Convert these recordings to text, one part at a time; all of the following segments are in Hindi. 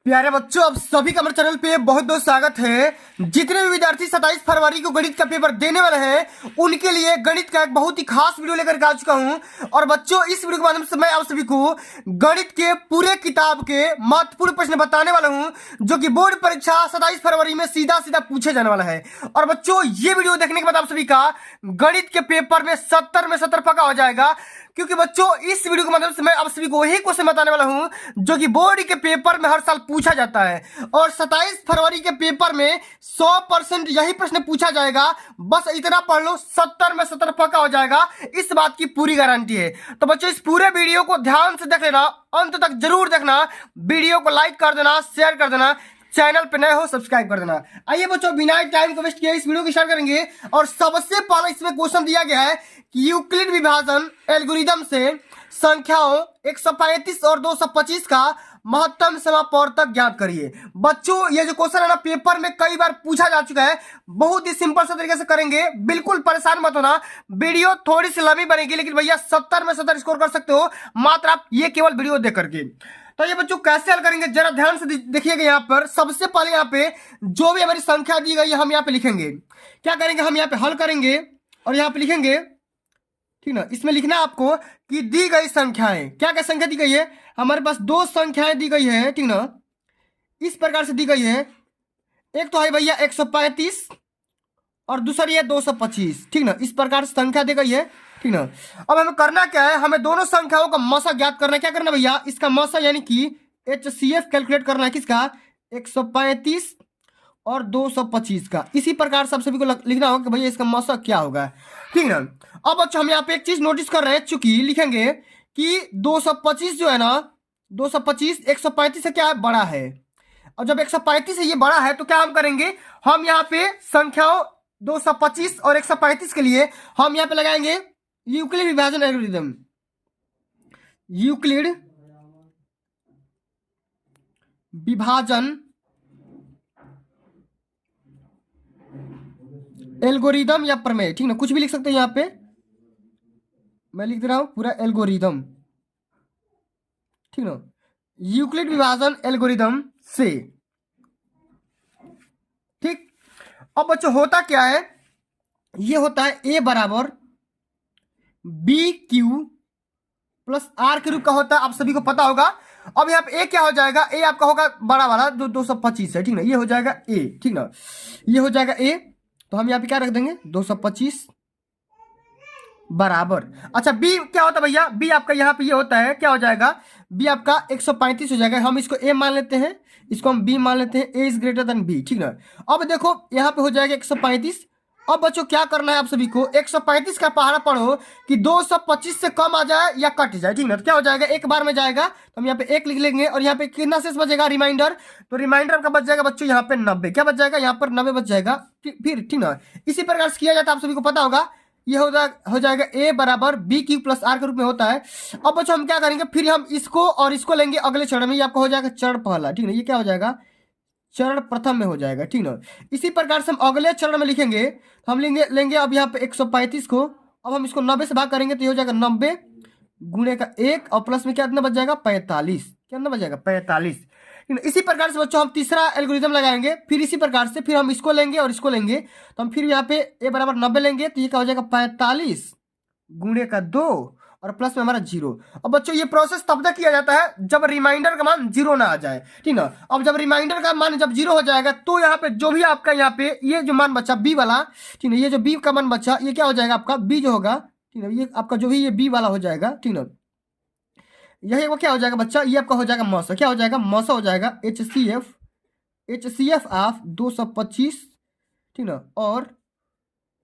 प्यारे बच्चों, आप सभी का हमारे चैनल पे बहुत बहुत स्वागत है। जितने भी विद्यार्थी 27 फरवरी को गणित का पेपर देने वाले हैं उनके लिए गणित का एक बहुत ही खास वीडियो लेकर के आ चुका हूं। और बच्चों, इस वीडियो के माध्यम से मैं आप सभी को गणित के पूरे किताब के महत्वपूर्ण प्रश्न बताने वाला हूं जो कि बोर्ड परीक्षा 27 फरवरी में सीधा सीधा पूछे जाने वाला है। और बच्चों, ये वीडियो देखने के बाद आप सभी का गणित के पेपर में 70 में 70 पक्का हो जाएगा, क्योंकि बच्चों इस वीडियो के माध्यम से मैं आप सभी को वही क्वेश्चन बताने वाला हूं जो कि बोर्ड के पेपर में हर साल पूछा जाता है। और 27 फरवरी के पेपर में 100% यही प्रश्न पूछा जाएगा। बस इतना पढ़ लो, 70 में 70 पक्का हो जाएगा, इस बात की पूरी गारंटी है। तो बच्चों, इस पूरे वीडियो को ध्यान से देख लेना, अंत तक जरूर देखना। वीडियो को लाइक कर देना, शेयर कर देना, चैनल पे नए हो सब्सक्राइब कर देना। आइए बच्चों, बिना टाइम को वेस्ट किए इस वीडियो को स्टार्ट करेंगे। और सबसे पहले इसमें क्वेश्चन दिया गया है कि यूक्लिड विभाजन एल्गोरिदम से संख्याओं 135 और 225 का महत्तम समापवर्तक ज्ञात करिए। बच्चों, ये जो क्वेश्चन है ना, पेपर में कई बार पूछा जा चुका है। बहुत ही सिंपल से तरीके से करेंगे, बिल्कुल परेशान मत होना। वीडियो थोड़ी सी लंबी बनेगी, लेकिन भैया 70 में 70 स्कोर कर सकते हो मात्र आप ये केवल वीडियो देख करके। तो ये बच्चों कैसे हल करेंगे जरा ध्यान से देखिएगा। यहाँ पर सबसे पहले यहाँ पे जो भी हमारी संख्या दी गई है हम यहाँ पे लिखेंगे। क्या करेंगे, हम यहाँ पे हल करेंगे और यहाँ पे लिखेंगे, ठीक ना। इसमें लिखना है आपको कि दी गई संख्याएं, क्या क्या संख्या दी गई है। हमारे पास दो संख्याएं दी गई है, ठीक ना, इस प्रकार से दी गई है। एक तो है भैया 135 और दूसरी है 225, ठीक ना। इस प्रकार से संख्या दी गई है, ठीक ना। अब हमें करना क्या है, हमें दोनों संख्याओं का मसा ज्ञात करना है। क्या करना भैया, इसका मसा यानी कि HCF कैलकुलेट करना है। किसका, 135 और 225 का। इसी प्रकार से आप सभी को लिखना होगा कि भैया इसका मसा क्या होगा, ठीक ना। अब अच्छा, हम यहाँ पे एक चीज नोटिस कर रहे हैं, चूंकि लिखेंगे कि 225 जो है ना, 225 135 से क्या है, बड़ा है। और जब 135 से ये बड़ा है तो क्या हम करेंगे, हम यहाँ पे संख्याओं 225 और 135 के लिए हम यहाँ पे लगाएंगे यूक्लिड विभाजन एल्गोरिथम। यूक्लिड विभाजन एल्गोरिदम या प्रमेय, ठीक ना, कुछ भी लिख सकते हैं। यहाँ पे मैं लिख दे रहा हूं पूरा एल्गोरिदम, ठीक ना। यूक्लिड विभाजन एल्गोरिदम से, ठीक। अब बच्चों होता क्या है, ये होता है ए बराबर बी क्यू प्लस आर के रूप का होता है, आप सभी को पता होगा। अब यहाँ पे ए क्या हो जाएगा, ए आपका होगा बड़ा वाला जो 225 है, ठीक ना। ये हो जाएगा ए, ठीक ना, ये हो जाएगा ए। तो हम यहाँ पे क्या रख देंगे, 225 बराबर। अच्छा, बी क्या होता है भैया, बी आपका यहाँ पे ये होता है, क्या हो जाएगा, बी आपका 135 हो जाएगा। हम इसको ए मान लेते हैं, इसको हम बी मान लेते हैं। ए इज ग्रेटर देन बी, ठीक ना। अब देखो यहाँ पे हो जाएगा 135। अब बच्चों क्या करना है आप सभी को, 135 का पहाड़ा पढ़ो कि 225 से कम आ जाए या कट जाए, ठीक ना। तो क्या हो जाएगा, एक बार में जाएगा तो हम यहाँ पे एक लिख लेंगे। और यहाँ पे कितना शेष बचेगा, रिमाइंडर। तो रिमाइंडर का बच जाएगा बच्चों यहाँ पे 90। क्या बच जाएगा, यहाँ पर 90 बच जाएगा, फिर ठीक ना। इसी प्रकार से किया जाता है, आप सभी को पता होगा। ये हो जाएगा ए बराबर बी क्यू प्लस आर के रूप में होता है। अब बच्चों हम क्या करेंगे, फिर हम इसको और इसको लेंगे अगले चरण में। ये आपका हो जाएगा चरण पहला, ठीक ना। ये क्या हो जाएगा, चरण प्रथम में हो जाएगा, ठीक ना। इसी प्रकार से हम अगले चरण में लिखेंगे, तो हम लेंगे अब यहाँ पे 135 को। अब हम इसको 90 से भाग करेंगे तो ये हो जाएगा 90 गुणे का 1 और प्लस में क्या कितना बच जाएगा, 45। कितना बच जाएगा, 45। इसी प्रकार से बच्चों हम तीसरा एल्गोरिथम लगाएंगे। फिर इसी प्रकार से फिर हम इसको लेंगे और इसको लेंगे, तो हम फिर यहाँ पे ए बराबर 90 लेंगे तो ये क्या हो जाएगा, 45 गुणे का 2 और प्लस में हमारा 0। अब बच्चों ये प्रोसेस तब तक किया जाता है जब रिमाइंडर का मान 0 ना आ जाए, ठीक ना। अब जब रिमाइंडर का मान जब 0 हो जाएगा तो यहाँ पे जो भी आपका यहाँ पे ये जो मान बचा बी वाला, ठीक ना, ये जो बी का मान बचा ये क्या हो जाएगा आपका बी जो होगा, ठीक ना। ये आपका जो भी ये बी वाला हो जाएगा, ठीक ना। यही वो क्या हो जाएगा बच्चा, ये आपका हो जाएगा मौसा। क्या हो जाएगा, मौसा हो जाएगा HCF ऑफ 225, ठीक ना, और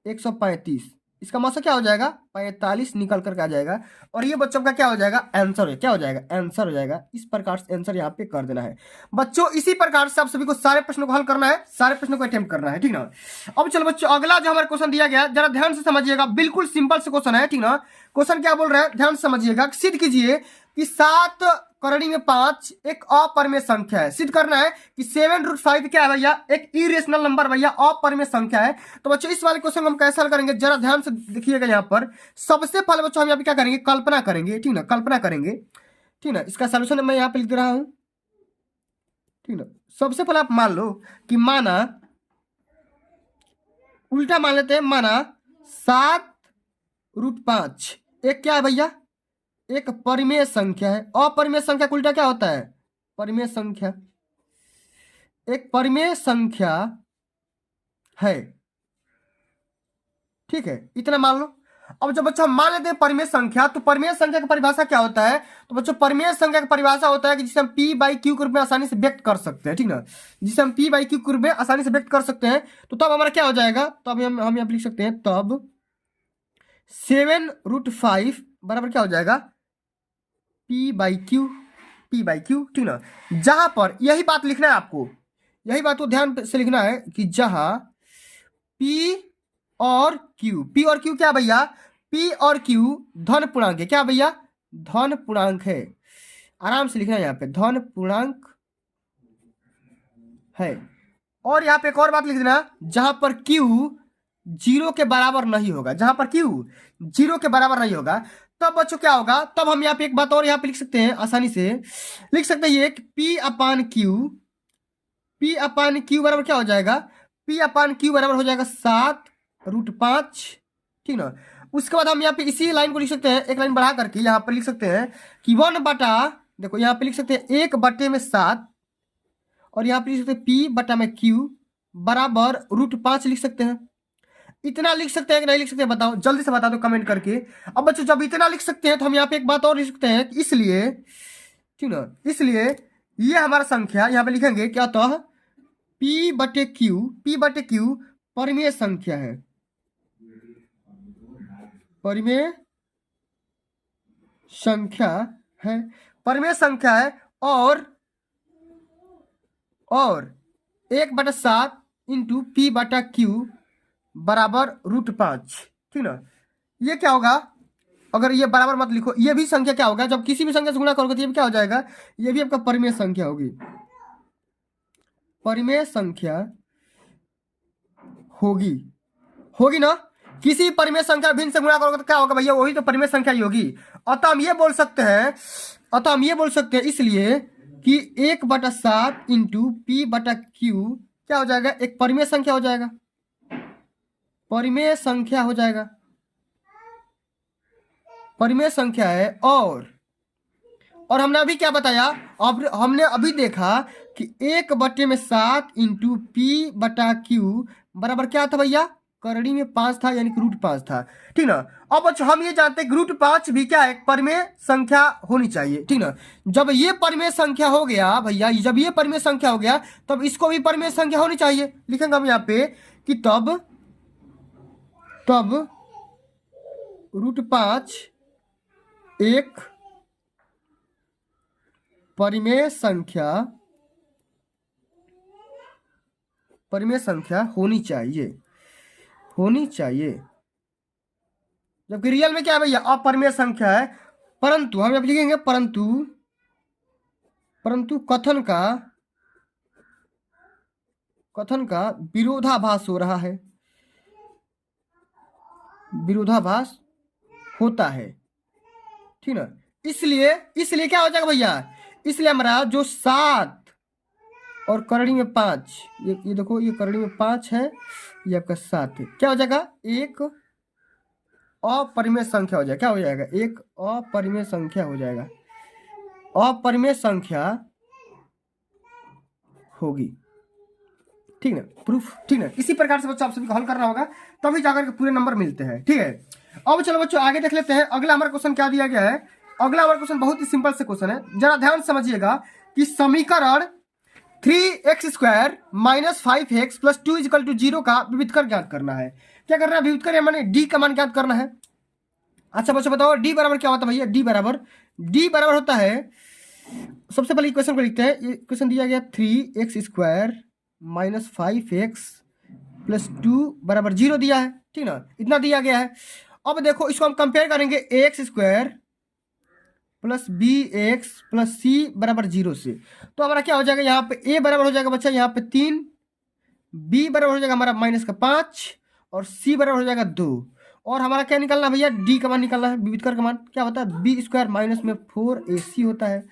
135। इसका मौसा क्या हो जाएगा, 45 निकल करके आ जाएगा। और ये बच्चों का क्या हो जाएगा, आंसर है। क्या हो जाएगा, आंसर हो जाएगा। इस प्रकार से आंसर यहाँ पे कर देना है बच्चों। इसी प्रकार से आप सभी को सारे प्रश्नों को हल करना है, सारे प्रश्नों को अटेम्प्ट करना है, ठीक ना। अब चलो बच्चों, अगला जो हमारा क्वेश्चन दिया गया जरा ध्यान से समझिएगा, बिल्कुल सिंपल से क्वेश्चन है, ठीक ना। क्वेश्चन क्या बोल रहा है, ध्यान से समझिएगा। सिद्ध कीजिए कि 7 करणी में 5 एक अपरिमेय संख्या है। सिद्ध करना है कि 7√5 क्या है भैया, एक इरेशनल नंबर भैया, अपरिमेय संख्या है। तो बच्चों इस वाले क्वेश्चन को हम कैसे हल करेंगे जरा ध्यान से देखिएगा। यहाँ पर सबसे पहले बच्चों हम यहाँ पे क्या करेंगे, कल्पना करेंगे, ठीक ना, कल्पना करेंगे, ठीक ना। इसका सोल्यूशन मैं यहाँ पे लिख दे रहा हूँ, ठीक ना। सबसे पहले आप मान लो कि माना, उल्टा मान लेते हैं, माना 7√5 एक क्या है भैया, एक परिमेय संख्या है। अपरिमेय संख्या का उल्टा क्या होता है, परिमेय संख्या। एक परिमेय संख्या है, ठीक है, इतना मान लो। अब जब बच्चों हम मान लेते हैं परिमेय संख्या, तो परिमेय संख्या की परिभाषा क्या होता है, तो बच्चों परिमेय संख्या की परिभाषा होता है कि जिसे हम p/q के रूप में आसानी से व्यक्त कर सकते हैं, ठीक ना, जिसे हम p/q के रूप में आसानी से व्यक्त कर सकते हैं। तो तब हमारा क्या हो जाएगा, तब हम यहाँ पे लिख सकते हैं, तब 7√5 बराबर क्या हो जाएगा, p/q, ठीक ना। जहां पर यही बात लिखना है आपको, यही बात को ध्यान से लिखना है कि जहां p और q क्या भैया, p और q धन पूर्णांक है, क्या भैया, धन पूर्णांक है। आराम से लिखना है यहाँ पे, धन पूर्णांक है। और यहाँ पे एक और बात लिख देना, जहां पर q 0 के बराबर नहीं होगा, जहां पर q 0 के बराबर नहीं होगा, तब बच्चों क्या होगा, तब हम यहाँ पे एक बात और यहाँ पे लिख सकते हैं, आसानी से लिख सकते हैं ये कि p/q बराबर क्या हो जाएगा, p/q बराबर हो जाएगा 7√5, ठीक ना। उसके बाद हम यहाँ पे इसी लाइन को लिख सकते हैं, एक लाइन बढ़ा करके यहाँ पर लिख सकते हैं कि 1 बटा, देखो यहाँ पे लिख सकते हैं 1/7, और यहाँ पे लिख सकते हैं p/q बराबर √5 लिख सकते हैं। इतना लिख सकते हैं कि नहीं लिख सकते हैं, बताओ, जल्दी से बता दो कमेंट करके। अब बच्चों जब इतना लिख सकते हैं तो हम यहाँ पे एक बात और लिख सकते हैं, इसलिए, ठीक ना, इसलिए ये हमारा संख्या यहाँ पे लिखेंगे क्या, तो p/q परिमेय संख्या है, परिमेय संख्या है, परिमेय संख्या है। और 1/7 इंटू p/q बराबर √5, ठीक ना। ये क्या होगा, अगर ये बराबर मत लिखो, ये भी संख्या क्या होगा, जब किसी भी संख्या से गुणा करोगे तो ये भी क्या हो जाएगा, ये भी आपका परिमेय संख्या होगी, परिमेय संख्या होगी ना। किसी परिमेय संख्या भिन्न से गुणा करोगे तो क्या होगा भैया, वही तो परिमेय संख्या ही होगी। अतः हम ये बोल सकते हैं, इसलिए कि 1/7 इंटू p/q क्या हो जाएगा, एक परिमेय संख्या हो जाएगा, परिमेय संख्या हो जाएगा, परिमेय संख्या है। और हमने अभी क्या बताया, अब हमने अभी देखा कि 1/7 इंटू p/q बराबर क्या था भैया, करड़ी में 5 था, यानी कि √5 था, ठीक ना। अब अच्छा हम ये जानते हैं कि √5 भी क्या है, परिमेय संख्या होनी चाहिए, ठीक ना। जब ये परिमेय संख्या हो गया भैया, जब ये परिमेय संख्या हो गया, तब इसको भी परिमेय संख्या होनी चाहिए। लिखेंगे हम यहाँ पे कि तब √5 एक परिमेय संख्या होनी चाहिए, जबकि रियल में क्या है भैया, अपरिमेय संख्या है। परंतु हम अब लिखेंगे, परंतु कथन का विरोधाभास हो रहा है, विरोधाभास होता है, ठीक ना। इसलिए क्या हो जाएगा भैया, इसलिए हमारा जो 7 और करड़ी में 5, ये देखो, ये करड़ी में 5 है, ये आपका 7 है, क्या हो जाएगा, एक अपरिमेय संख्या हो जाएगा, क्या हो जाएगा, एक अपरिमेय संख्या हो जाएगा, अपरिमेय संख्या होगी, ठीक ना, प्रूफ, ठीक ना। इसी प्रकार से बच्चों आप सभी को हल करना होगा, तभी जाकर के पूरे नंबर मिलते हैं, ठीक है। अब चलो बच्चों आगे देख लेते हैं, अगला हमारा क्वेश्चन क्या दिया गया है। अगला हमारा क्वेश्चन बहुत ही सिंपल से क्वेश्चन है, जरा ध्यान समझिएगा कि समीकरण 3x² - 5x + 2 = 0 का विविधकर ज्ञात करना है। क्या करना है, विविधकर माने d का मान ज्ञात करना है। अच्छा बच्चों बताओ d बराबर क्या होता है भैया, d बराबर होता है, सबसे पहले इक्वेशन को लिखते हैं। ये क्वेश्चन दिया गया 3x² - 5x + 2 = 0 दिया है, ठीक ना, इतना दिया गया है। अब देखो इसको हम कंपेयर करेंगे ax² + bx + c = 0 से, तो हमारा क्या हो जाएगा, यहाँ पे a बराबर हो जाएगा बच्चा यहाँ पे 3, b बराबर हो जाएगा हमारा -5 और c बराबर हो जाएगा 2। और हमारा क्या निकालना भैया, d का मान निकालना है, विविधकर का मान क्या होता है, b² - में 4ac होता है।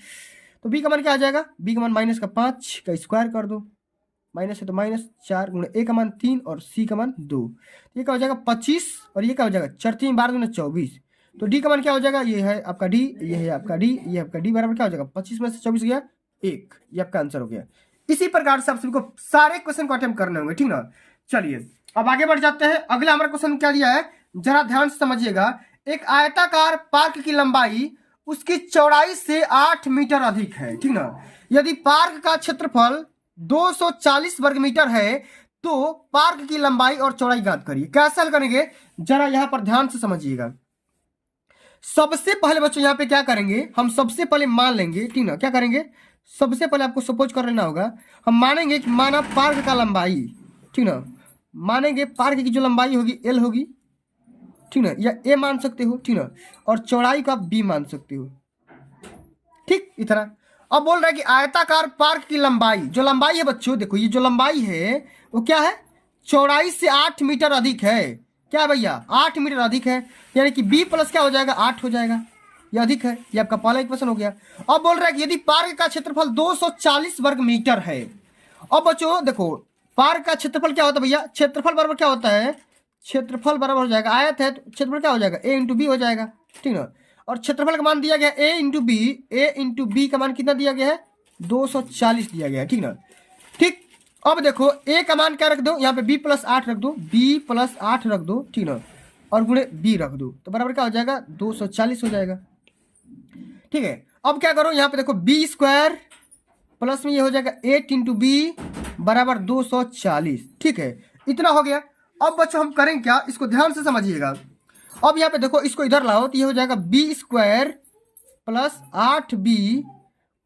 तो बी का मान क्या आ जाएगा, बी का मान माइनस का 5 का स्क्वायर कर दो, माइनस है तो माइनस 4 गुणे ए का मान 3 और सी का मान 2, ये क्या हो जाएगा 25 और ये क्या हो जाएगा 4 3 12 दूनी 24। तो डी का मान क्या हो जाएगा, ये है आपका डी, ये है आपका डी, ये आपका डी बराबर क्या हो जाएगा 25 में से 24 गया 1, ये आपका आंसर हो गया। इसी प्रकार से आप सभी को सारे क्वेश्चन को अटेम्प्ट करने होंगे, ठीक ना। चलिए अब आगे बढ़ जाते हैं। अगला हमारा क्वेश्चन क्या दिया है, जरा ध्यान से समझिएगा। एक आयताकार पार्क की लंबाई उसकी चौड़ाई से 8 मीटर अधिक है, ठीक ना। यदि पार्क का क्षेत्रफल 240 वर्ग मीटर है तो पार्क की लंबाई और चौड़ाई ज्ञात करिए। कैसे हल करेंगे, जरा यहां पर ध्यान से समझिएगा। सबसे पहले बच्चों यहां पे क्या करेंगे, हम सबसे पहले मान लेंगे, ठीक ना। क्या करेंगे, सबसे पहले आपको सपोज कर लेना होगा। हम मानेंगे कि माना पार्क का लंबाई, ठीक ना, मानेंगे पार्क की जो लंबाई होगी एल होगी, ठीक ना, या ए मान सकते हो, ठीक ना, और चौड़ाई को आप बी मान सकते हो, ठीक इतना। अब बोल रहा है कि आयताकार पार्क की लंबाई, जो लंबाई है बच्चों देखो, ये जो लंबाई है वो क्या है, चौड़ाई से 8 मीटर अधिक है। क्या है भैया, 8 मीटर अधिक है, यानी कि बी प्लस क्या हो जाएगा 8 हो जाएगा, ये अधिक है। ये आपका पहला इक्वेशन हो गया। अब बोल रहा है कि यदि पार्क का क्षेत्रफल 240 वर्ग मीटर है। अब बच्चों देखो पार्क का क्षेत्रफल क्या होता है भैया, क्षेत्रफल बराबर क्या होता है, क्षेत्रफल बराबर हो जाएगा, आयत है तो क्षेत्रफल क्या हो जाएगा ए इंटू बी हो जाएगा, ठीक ना। और क्षेत्रफल का मान दिया गया ए इंटू बी, ए इंटू बी का मान कितना दिया गया है 240 दिया गया है, ठीक ना। ठीक, अब देखो ए का मान क्या रख दो, यहाँ पे बी प्लस 8 रख दो, बी प्लस 8 रख दो, ठीक ना, और गुणे बी रख दो, तो बराबर क्या हो जाएगा 240 हो जाएगा, ठीक है। अब क्या करो, यहाँ पे देखो बी स्क्वायर प्लस में ये हो जाएगा 8 इंटू बी बराबर 240, ठीक है, इतना हो गया। अब बच्चों हम करें क्या, इसको ध्यान से समझिएगा। अब यहाँ पे देखो इसको इधर लाओ तो ये हो जाएगा B square plus 8b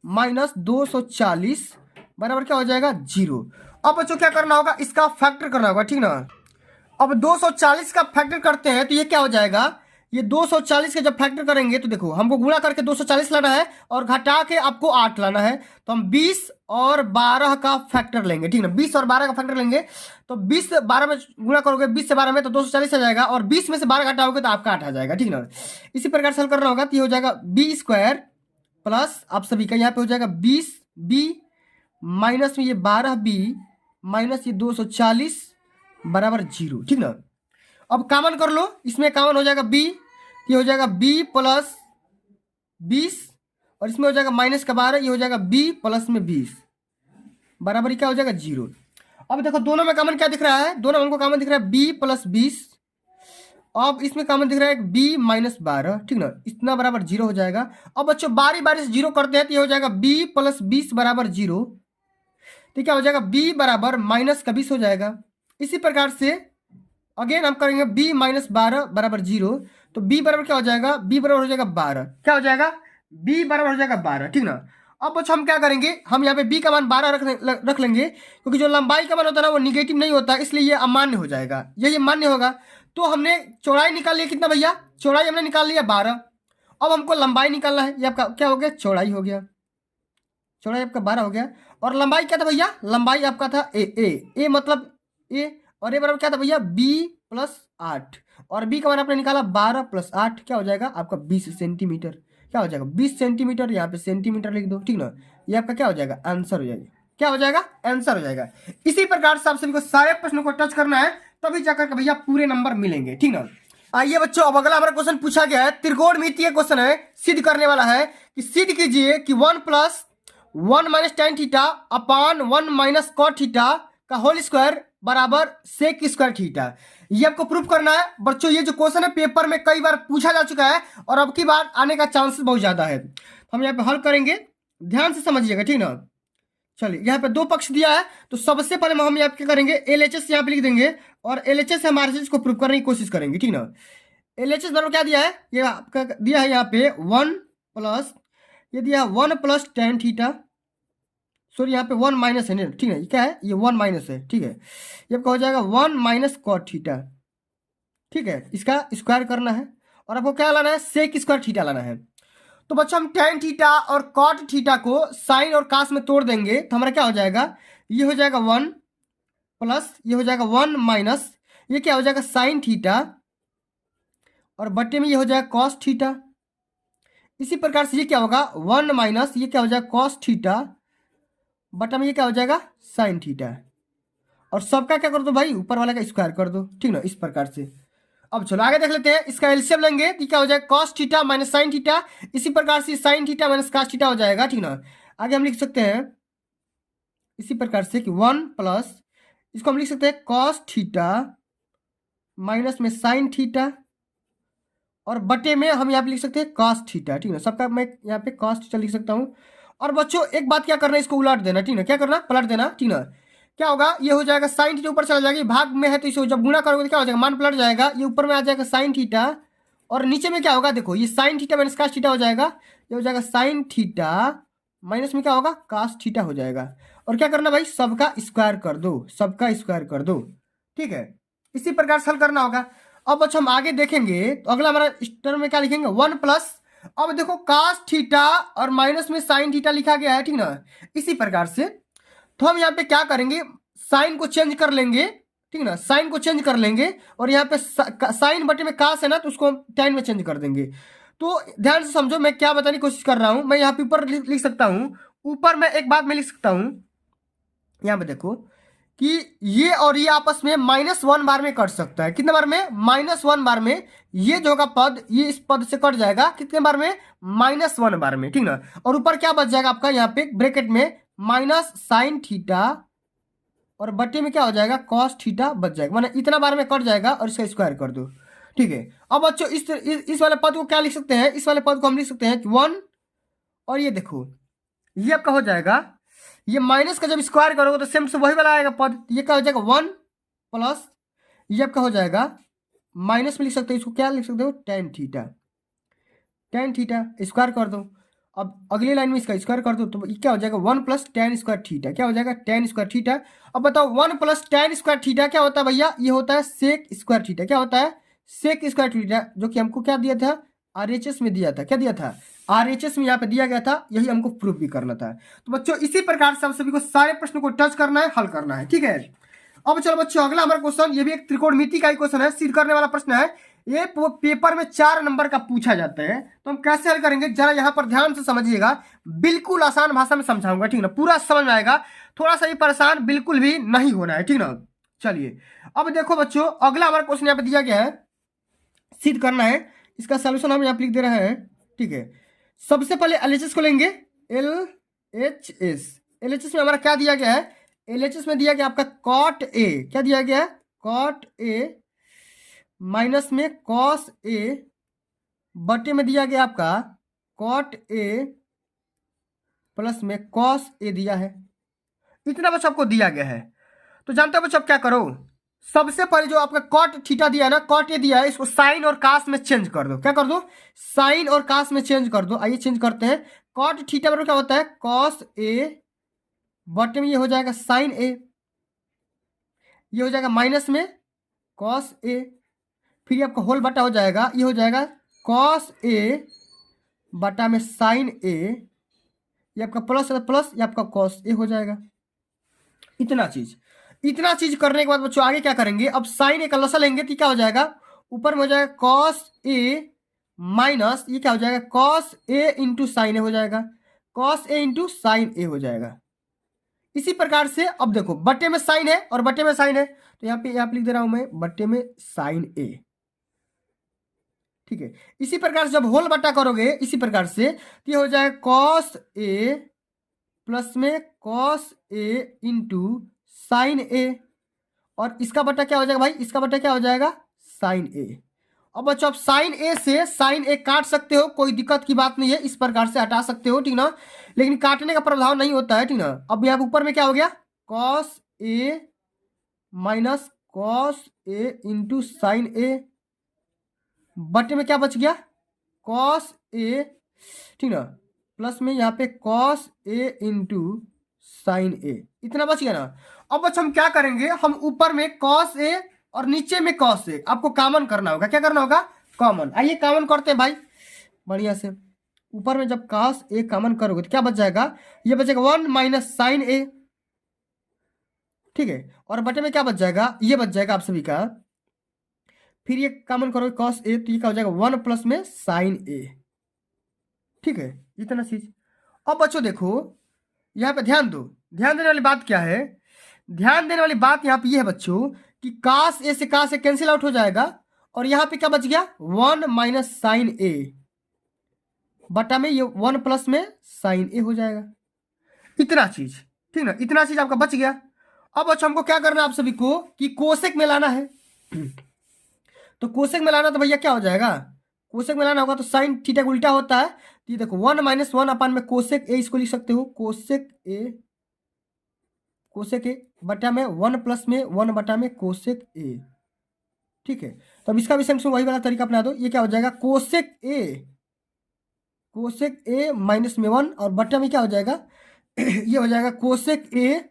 minus 240 बराबर क्या हो जाएगा 0। अब बच्चों क्या करना होगा, इसका फैक्टर करना होगा, ठीक ना। अब 240 का फैक्टर करते हैं तो ये क्या हो जाएगा, ये 240 के जब फैक्टर करेंगे तो देखो हमको गुणा करके 240 लाना है और घटा के आपको 8 लाना है, तो हम 20 और 12 का फैक्टर लेंगे, ठीक ना। 20 और 12 का फैक्टर लेंगे तो 20 से 12 में गुणा करोगे, 20 से 12 में तो 240 आ जाएगा, और 20 में से 12 घटाओगे तो आपका 8 आ जाएगा, ठीक ना। इसी प्रकार से हल करना होगा तो ये हो जाएगा बी स्क्वायर प्लस आप सभी का यहाँ पे हो जाएगा 20b माइनस में ये 12b माइनस ये 240 बराबर 0, ठीक ना। अब कॉमन कर लो, इसमें कॉमन हो जाएगा b, ये हो जाएगा b प्लस 20 और इसमें हो जाएगा माइनस का 12, ये हो जाएगा b प्लस में 20 बराबर क्या हो जाएगा 0। अब देखो दोनों में कॉमन क्या दिख रहा है, दोनों में हमको कॉमन दिख रहा है b प्लस 20, अब इसमें कॉमन दिख रहा है b माइनस 12, ठीक ना, इतना बराबर 0 हो जाएगा। अब बच्चों बारी बारी से 0 करते हैं तो ये हो जाएगा b प्लस 20 बराबर 0, तो क्या हो जाएगा b बराबर माइनस का 20 हो जाएगा। इसी प्रकार से अगेन हम करेंगे b माइनस 12 बराबर 0, तो b बराबर क्या हो जाएगा, b बराबर हो जाएगा 12, क्या हो जाएगा b बराबर हो जाएगा 12, ठीक ना। अब बच्चों हम क्या करेंगे, हम यहाँ पे b का मान 12 रख लेंगे, क्योंकि जो लंबाई का मान होता है ना वो निगेटिव नहीं होता, इसलिए ये अमान्य हो जाएगा, ये मान्य होगा। तो हमने चौड़ाई निकाल लिया कितना भैया, चौड़ाई हमने निकाल लिया 12। अब हमको लंबाई निकालना है, ये आपका क्या हो गया चौड़ाई हो गया, चौड़ाई आपका 12 हो गया। और लंबाई क्या था भैया, लंबाई आपका था ए मतलब ए, और ए बराबर क्या था भैया b प्लस 8, और b का मान आपने निकाला 12 प्लस 8, क्या हो जाएगा आपका 20 सेंटीमीटर, क्या हो जाएगा 20 सेंटीमीटर, यहाँ पे सेंटीमीटर लिख दो, ठीक ना। ये आपका क्या हो जाएगा आंसर हो जाएगा, क्या हो जाएगा आंसर हो जाएगा। इसी प्रकार से आप सभी को सारे प्रश्नों को टच करना है, तभी जाकर के भैया पूरे नंबर मिलेंगे, ठीक ना। आइए बच्चों अब अगला हमारा क्वेश्चन पूछा गया है, त्रिकोणमितीय क्वेश्चन है, सिद्ध करने वाला है कि सिद्ध कीजिए कि 1 plus 1 minus ten theta upon 1 minus cot theta का होल स्क्वायर बराबर सेक स्क्वायर थीटा। ये आपको प्रूफ करना है बच्चों। ये जो क्वेश्चन है पेपर में कई बार पूछा जा चुका है और अब की बार आने का चांसेस बहुत ज्यादा है। हम यहाँ पे हल करेंगे, ध्यान से समझिएगा, ठीक ना। चलिए यहाँ पे दो पक्ष दिया है, तो सबसे पहले हम यहाँ पे क्या करेंगे LHS यहाँ पे लिख देंगे और LHS से हम RHS को प्रूफ करने की कोशिश करेंगे, ठीक ना। LHS बराबर क्या दिया है, ये आपका दिया है यहाँ पे 1 प्लस, ये दिया 1 प्लस टेन थीटा, सॉरी यहाँ पे 1 माइनस है, ठीक है, ये क्या है ये 1 माइनस है, ठीक है। ये आपका हो जाएगा 1 माइनस कॉट थीटा, ठीक है, इसका स्क्वायर करना है और आपको क्या लाना है सेक स्क्वायर थीटा लाना है। तो बच्चों हम टेन थीटा और कॉट थीटा को साइन और कास में तोड़ देंगे तो हमारा क्या हो जाएगा, ये हो जाएगा 1 प्लस ये हो जाएगा 1 माइनस ये क्या हो जाएगा साइन थीटा और बट्टे में ये हो जाएगा कॉस थीटा। इसी प्रकार से ये क्या होगा 1 माइनस ये क्या हो जाएगा कॉस थीटा बटा में ये क्या हो जाएगा साइन थीटा। और सबका क्या कर दो भाई ऊपर वाला का स्क्वायर कर दो, ठीक ना, इस प्रकार से। अब चलो आगे देख लेते हैं, इसका एलसीएम लेंगे तो क्या हो जाएगा cos theta minus sine theta, इसी प्रकार से sine theta minus cos theta हो जाएगा, ठीक ना। आगे हम लिख सकते हैं इसी प्रकार से कि 1 प्लस इसको हम लिख सकते हैं कॉस थीटा माइनस में साइन थीटा और बटे में हम यहाँ पे लिख सकते हैं कॉस थीटा, ठीक ना। सबका मैं यहाँ पे कॉस थीटा लिख सकता हूँ। और बच्चों एक बात क्या करना है, इसको उलट देना, ठीक ना। क्या करना, पलट देना, ठीक ना। क्या होगा, ये हो जाएगा साइन थीटा ऊपर चला जाएगा, भाग में है तो इसे जब गुणा करोगे तो क्या हो जाएगा मान पलट जाएगा, ये ऊपर में आ जाएगा साइन थीटा और नीचे में क्या होगा देखो ये sine theta minus cos theta हो जाएगा, ये हो जाएगा साइन थीटा माइनस में क्या होगा कॉस थीटा हो जाएगा। और क्या करना भाई सबका स्क्वायर कर दो, सबका स्क्वायर कर दो, ठीक है। इसी प्रकार से हल करना होगा। अब अच्छा हम आगे देखेंगे तो अगला हमारा इस टर्म में क्या लिखेंगे 1 प्लस, अब देखो cos थीटा और माइनस में साइन थीटा लिखा गया है, ठीक ना। इसी प्रकार से तो हम यहाँ पे क्या करेंगे साइन को चेंज कर लेंगे, ठीक ना, साइन को चेंज कर लेंगे और यहाँ पे साइन बटे में कास है ना तो उसको हम tan में चेंज कर देंगे। तो ध्यान से समझो मैं क्या बताने की कोशिश कर रहा हूँ, मैं यहाँ पे ऊपर लिख सकता हूँ, ऊपर मैं एक बात मैं लिख सकता हूँ, यहाँ पे देखो कि ये और ये आपस में -1 बार में कट सकता है, कितने बार में -1 बार में, ये जो होगा पद ये इस पद से कट जाएगा कितने बार में -1 बार में, ठीक ना। और ऊपर क्या बच जाएगा आपका यहाँ पे ब्रैकेट में माइनस साइन थीटा और बटे में क्या हो जाएगा कॉस थीटा बच जाएगा, माने इतना बार में कट जाएगा और इसका स्क्वायर कर दो, ठीक है। अब बच्चों इस वाले पद को क्या लिख सकते हैं, इस वाले पद को हम लिख सकते हैं 1 और ये देखो ये आपका हो जाएगा, ये माइनस का जब स्क्वायर करोगे तो सेम से वही वाला आएगा पद, ये क्या हो जाएगा 1 प्लस ये आपका हो जाएगा माइनस में लिख सकते हो इसको क्या लिख सकते हो tan theta, tan theta square कर दो। अब अगली लाइन में इसका स्क्वायर कर दो तो ये क्या हो जाएगा 1 प्लस tan स्क्वायर थीटा, क्या हो जाएगा tan स्क्वायर थीटा। अब बताओ 1 प्लस tan स्क्वायर थीटा क्या होता है भैया, ये होता है सेक स्क्वायर थीटा, क्या होता है सेक स्क्वायर थीटा, जो कि हमको क्या दिया था RHS में दिया था, क्या दिया था RHS में यहाँ पे दिया गया था, यही हमको प्रूफ भी करना था। तो बच्चों इसी प्रकार से हम सभी को सारे प्रश्नों को टच करना है, हल करना है, ठीक है। अब चलो बच्चों अगला हमारा क्वेश्चन, ये भी एक त्रिकोणमिति का ही क्वेश्चन है, सिद्ध करने वाला प्रश्न है, ये पेपर में 4 नंबर का पूछा जाता है। तो हम कैसे हल करेंगे जरा यहाँ पर ध्यान से समझिएगा, बिल्कुल आसान भाषा में समझाऊंगा, ठीक ना, पूरा समझ में आएगा, थोड़ा सा भी परेशान बिल्कुल भी नहीं होना है, ठीक ना। चलिए अब देखो बच्चों अगला हमारा क्वेश्चन यहाँ पे दिया गया है, सिद्ध करना है, इसका सोल्यूशन हम यहाँ पे लिख दे रहे हैं, ठीक है। सबसे पहले LHS को लेंगे, LHS में हमारा क्या दिया गया है, LHS में दिया गया आपका cot A, क्या दिया गया है cot A माइनस में cos A बटे में दिया गया आपका cot A प्लस में cos A दिया है, इतना बच्चों आपको दिया गया है। तो जानते हो बच्चों आप क्या करो, सबसे पहले जो आपका cot थीटा दिया है ना, cot A दिया है, इसको साइन और कास में चेंज कर दो, क्या कर दो साइन और कास में चेंज कर दो। आइए चेंज करते हैं, cot थीटा बराबर क्या होता है cos A बटे में ये हो जाएगा साइन A, ये हो जाएगा माइनस में cos A, फिर ये आपका होल बटा हो जाएगा, ये हो जाएगा cos A बटा में साइन A, ये आपका प्लस प्लस ये आपका cos A हो जाएगा। इतना चीज करने के बाद बच्चों आगे क्या करेंगे, अब साइन A का लसा लेंगे तो क्या हो जाएगा, ऊपर में हो जाएगा cos A माइनस ये क्या हो जाएगा cos A into sine A हो जाएगा, cos A into sine A हो जाएगा। इसी प्रकार से अब देखो बटे में साइन है और बटे में साइन है, तो यहाँ पे लिख दे रहा हूं मैं बटे में साइन A, ठीक है। इसी प्रकार से जब होल बटा करोगे इसी प्रकार से तो ये हो जाएगा cos A प्लस में cos A into sine A, और इसका बटा क्या हो जाएगा भाई, इसका बटा क्या हो जाएगा साइन A। अब बच्चों आप साइन A से साइन A काट सकते हो, कोई दिक्कत की बात नहीं है, इस प्रकार से हटा सकते हो, ठीक ना, लेकिन काटने का प्रभाव नहीं होता है, ठीक ना। अब यहाँ ऊपर में क्या हो गया cos A minus cos A into sine A बटे में क्या बच गया cos A, ठीक ना, प्लस में यहाँ पे cos A into sine A, इतना बच गया ना। अब बच्चों हम क्या करेंगे, हम ऊपर में cos A और नीचे में cos A आपको कॉमन करना होगा, क्या करना होगा कॉमन। आइए कॉमन करते हैं भाई बढ़िया से, ऊपर में जब cos A कॉमन करोगे तो क्या बच जाएगा, ये बचेगा 1 माइनस साइन A, ठीक है, और बटे में क्या बच जाएगा, ये बच जाएगा आप सभी का, फिर ये कॉमन करोगे cos A तो ये क्या हो जाएगा 1 प्लस में साइन A, ठीक है, इतना चीज। अब बच्चों देखो यहाँ पे ध्यान दो, ध्यान देने वाली बात क्या है, ध्यान देने वाली बात यहाँ पे ये है बच्चों कि काश ए कैंसिल आउट हो जाएगा और यहाँ पे क्या बच गया 1 माइनस साइन ए बटा में ये 1 प्लस में साइन ए हो जाएगा, इतना चीज। ठीक ना, इतना चीज आपका बच गया। अब बच्चों हमको क्या करना है आप सभी को कि कोसेक में लाना है। तो कोसेक में लाना तो भैया क्या हो जाएगा, कोसेक में लाना होगा तो साइन थीटा का उल्टा होता है। तो ये देखो 1 माइनस 1 अपान में कोसेक ए, इसको लिख सकते हो कोसेक ए बटा में 1 प्लस में 1 बटा में कोसेक ए। ठीक है, तो अब इसका भी सेम वही वाला तरीका अपना दो। ये क्या हो जाएगा कोसेक ए माइनस में 1 और बटा में क्या हो जाएगा ये हो जाएगा कोसेक ए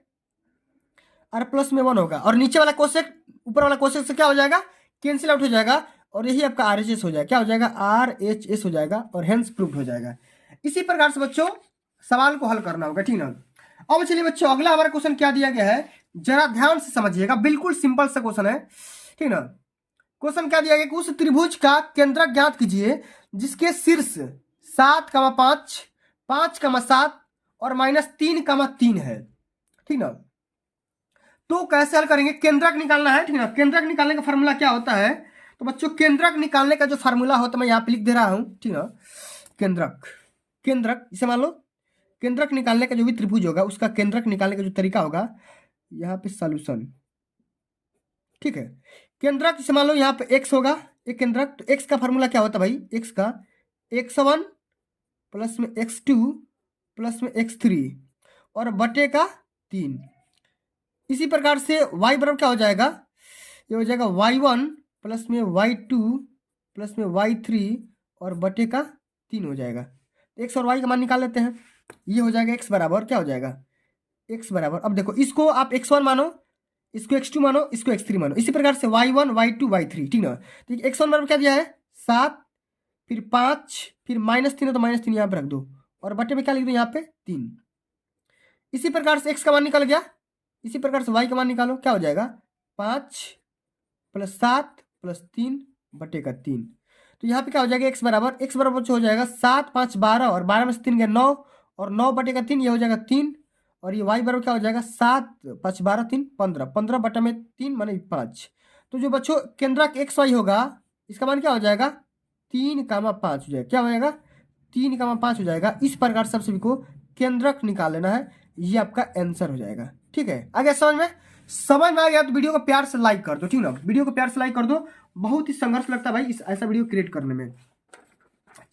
और प्लस में 1 होगा और नीचे वाला कोसेक ऊपर वाला कोसेक से क्या हो जाएगा कैंसिल आउट हो जाएगा और यही आपका RHS हो जाएगा, क्या हो जाएगा RHS हो जाएगा और हेंस प्रूव्ड हो जाएगा। इसी प्रकार से बच्चों सवाल को हल करना होगा। ठीक ना, अब चलिए बच्चों अगला हमारा क्वेश्चन क्या दिया गया है, जरा ध्यान से समझिएगा, बिल्कुल सिंपल सा क्वेश्चन है। ठीक ना, क्वेश्चन क्या दिया गया कि उस त्रिभुज का केंद्रक ज्ञात कीजिए जिसके शीर्ष 7,5 5,7 और -3,3 है। ठीक ना, तो कैसे हल करेंगे, केंद्रक निकालना है। ठीक ना, केंद्रक निकालने का फॉर्मूला क्या होता है, तो बच्चों केंद्रक निकालने का जो फार्मूला होता है मैं यहाँ पे लिख दे रहा हूँ। ठीक ना, केंद्रक इसे मान लो, केंद्रक निकालने का जो भी त्रिभुज होगा उसका केंद्रक निकालने का जो तरीका होगा यहाँ पे सॉल्यूशन। ठीक है, केंद्रक इसे मान लो यहाँ पे x होगा एक केंद्रक, तो x का फार्मूला क्या होता है भाई, x का x1 प्लस में x2 प्लस में x3 और बटे का 3। इसी प्रकार से y बराबर क्या हो जाएगा, ये हो जाएगा y1 प्लस में y2 प्लस में y3 और बटे का 3 हो जाएगा। x और y का मान निकाल लेते हैं, ये हो जाएगा x बराबर क्या हो जाएगा, x बराबर, अब देखो इसको आप x1 मानो, इसको x2 मानो, इसको x3 मानो, इसी प्रकार से y1 y2 y3। ठीक ना, तो x1 बराबर क्या दिया है 7, फिर 5, फिर -3 है तो -3 यहाँ पे रख दो और बटे में क्या लिख दो यहाँ पे 3। इसी प्रकार से x का मान निकल गया, इसी प्रकार से y का मान निकालो, क्या हो जाएगा 5 + 7 + 3 बटे का 3। तो यहाँ पे क्या हो जाएगा x बराबर जो हो जाएगा 7 5 12 और 12 में से 3 गया 9 और 9 बटे का 3, ये हो जाएगा 3 और ये y बराबर क्या हो जाएगा 7 5 12 3 15, 15 बटा में 3 माने 5। तो जो बच्चों केंद्रक x y होगा इसका मान क्या हो जाएगा 3,5 हो जाएगा, क्या हो जाएगा 3,5 हो जाएगा। इस प्रकार से सभी को केंद्रक निकाल लेना है, ये आपका आंसर हो जाएगा। ठीक है, आगे समझ में आ गया तो वीडियो को प्यार से लाइक कर दो। ठीक ना, वीडियो को प्यार से लाइक कर दो, बहुत ही संघर्ष लगता है भाई इस ऐसा वीडियो क्रिएट करने में।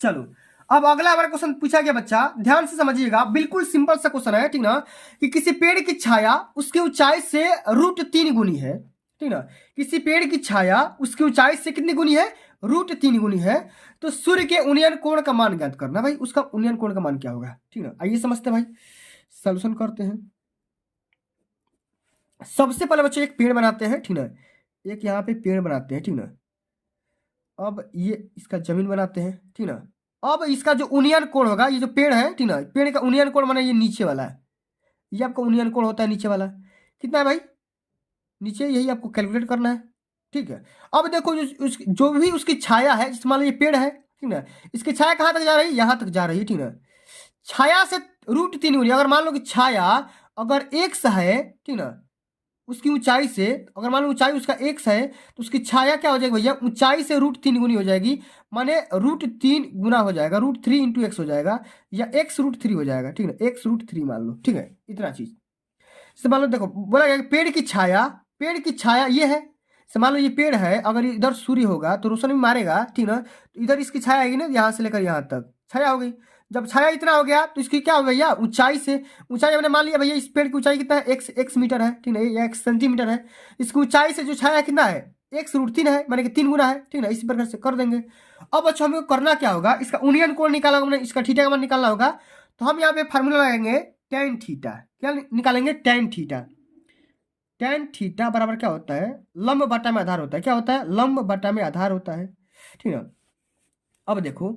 चलो अब अगला हमारा क्वेश्चन पूछा गया, बच्चा ध्यान से समझिएगा, बिल्कुल सिंपल सा क्वेश्चन है। ठीक ना, कि किसी पेड़ की छाया उसकी ऊंचाई से √3 गुनी है। ठीक ना, किसी पेड़ की छाया उसकी ऊंचाई से कितनी गुनी है, √3 गुनी है। तो सूर्य के उन्नयन कोण का मान ज्ञात करना भाई, उसका उन्नयन कोण का मान क्या होगा। ठीक ना, आइए समझते हैं भाई, सोल्यूशन करते हैं। सबसे पहले बच्चों एक पेड़ बनाते हैं। ठीक ना, एक यहाँ पे पेड़ बनाते हैं। ठीक ना, अब ये इसका जमीन बनाते हैं। ठीक ना, अब इसका जो उन्नयन कोण होगा, ये जो पेड़ है, ठीक ना, पेड़ का उन्नयन कोण माने ये नीचे वाला है, ये आपका उन्नयन कोण होता है नीचे वाला, कितना है भाई नीचे, यही आपको कैलकुलेट करना है। ठीक है, अब देखो जो भी उसकी छाया है, जैसे मान लो ये पेड़ है, ठीक ना, इसकी छाया कहाँ तक जा रही है, यहाँ तक जा रही है। ठीक ना, छाया से √3 गुनी, अगर मान लो कि छाया अगर x है, ठीक ना, उसकी ऊंचाई से, अगर मान लो ऊंचाई उसका x है तो उसकी छाया क्या हो जाएगी भैया, ऊंचाई से √3 गुनी हो जाएगी, माने √3 गुना हो जाएगा, √3 × x हो जाएगा, या x √3 हो जाएगा। ठीक है, x √3 मान लो। ठीक है, इतना चीज से मान लो, देखो बोला गया पेड़ की छाया ये है। से मान लो ये पेड़ है, अगर इधर सूर्य होगा तो रोशनी मारेगा। ठीक ना, तो इधर इसकी छाया आएगी ना, यहाँ से लेकर यहाँ तक छाया हो गई। जब छाया इतना हो गया तो इसकी क्या हो भैया, ऊंचाई से, ऊंचाई हमने मान लिया भैया इस पेड़ की ऊंचाई कितना है, x मीटर है। ठीक है, या x सेंटीमीटर है। इसकी ऊंचाई से जो छाया कितना है, x √3 है, माने कि 3 गुना है। ठीक है, इसी प्रकार से कर देंगे। अब बच्चों हमें करना क्या होगा, इसका उन्नयन कोण निकाला होगा, इसका थीटा का मान निकालना होगा। तो हम यहाँ पे फार्मूला लगाएंगे tan थीटा, क्या निकालेंगे tan थीटा। tan थीटा बराबर क्या होता है, लंब बटा में आधार होता है। क्या होता है, लंब बटा में आधार होता है। ठीक है, अब देखो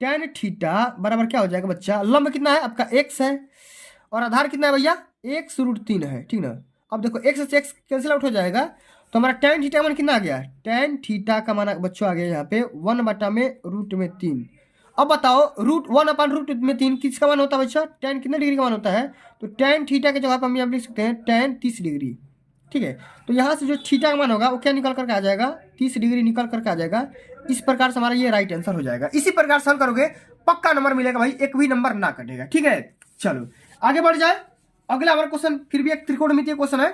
tan थीटा बराबर क्या हो जाएगा बच्चा, लंब कितना है आपका x है और आधार कितना है भैया, x √3 है। ठीक ना, अब देखो x से x कैंसिल आउट हो जाएगा, तो हमारा tan थीटा का मान कितना आ गया, tan थीटा का मान बच्चों आ गया यहाँ पे 1 बटा में √3। अब बताओ √1/√3 किसका मान होता है बच्चा? tan कितने डिग्री का मान होता है? तो tan थीटा के जगह पर हम यहाँ लिख सकते हैं tan 30 डिग्री। ठीक है, तो यहाँ से जो थीटा का मान होगा वो क्या निकल करके आ जाएगा? 30 डिग्री निकल करके आ जाएगा। इस प्रकार से हमारा ये राइट आंसर हो जाएगा। इसी प्रकार से हल करोगे पक्का नंबर मिलेगा भाई, एक भी नंबर ना कटेगा। ठीक है, चलो आगे बढ़ जाए। अगला हमारा क्वेश्चन फिर भी एक त्रिकोणमितीय क्वेश्चन है,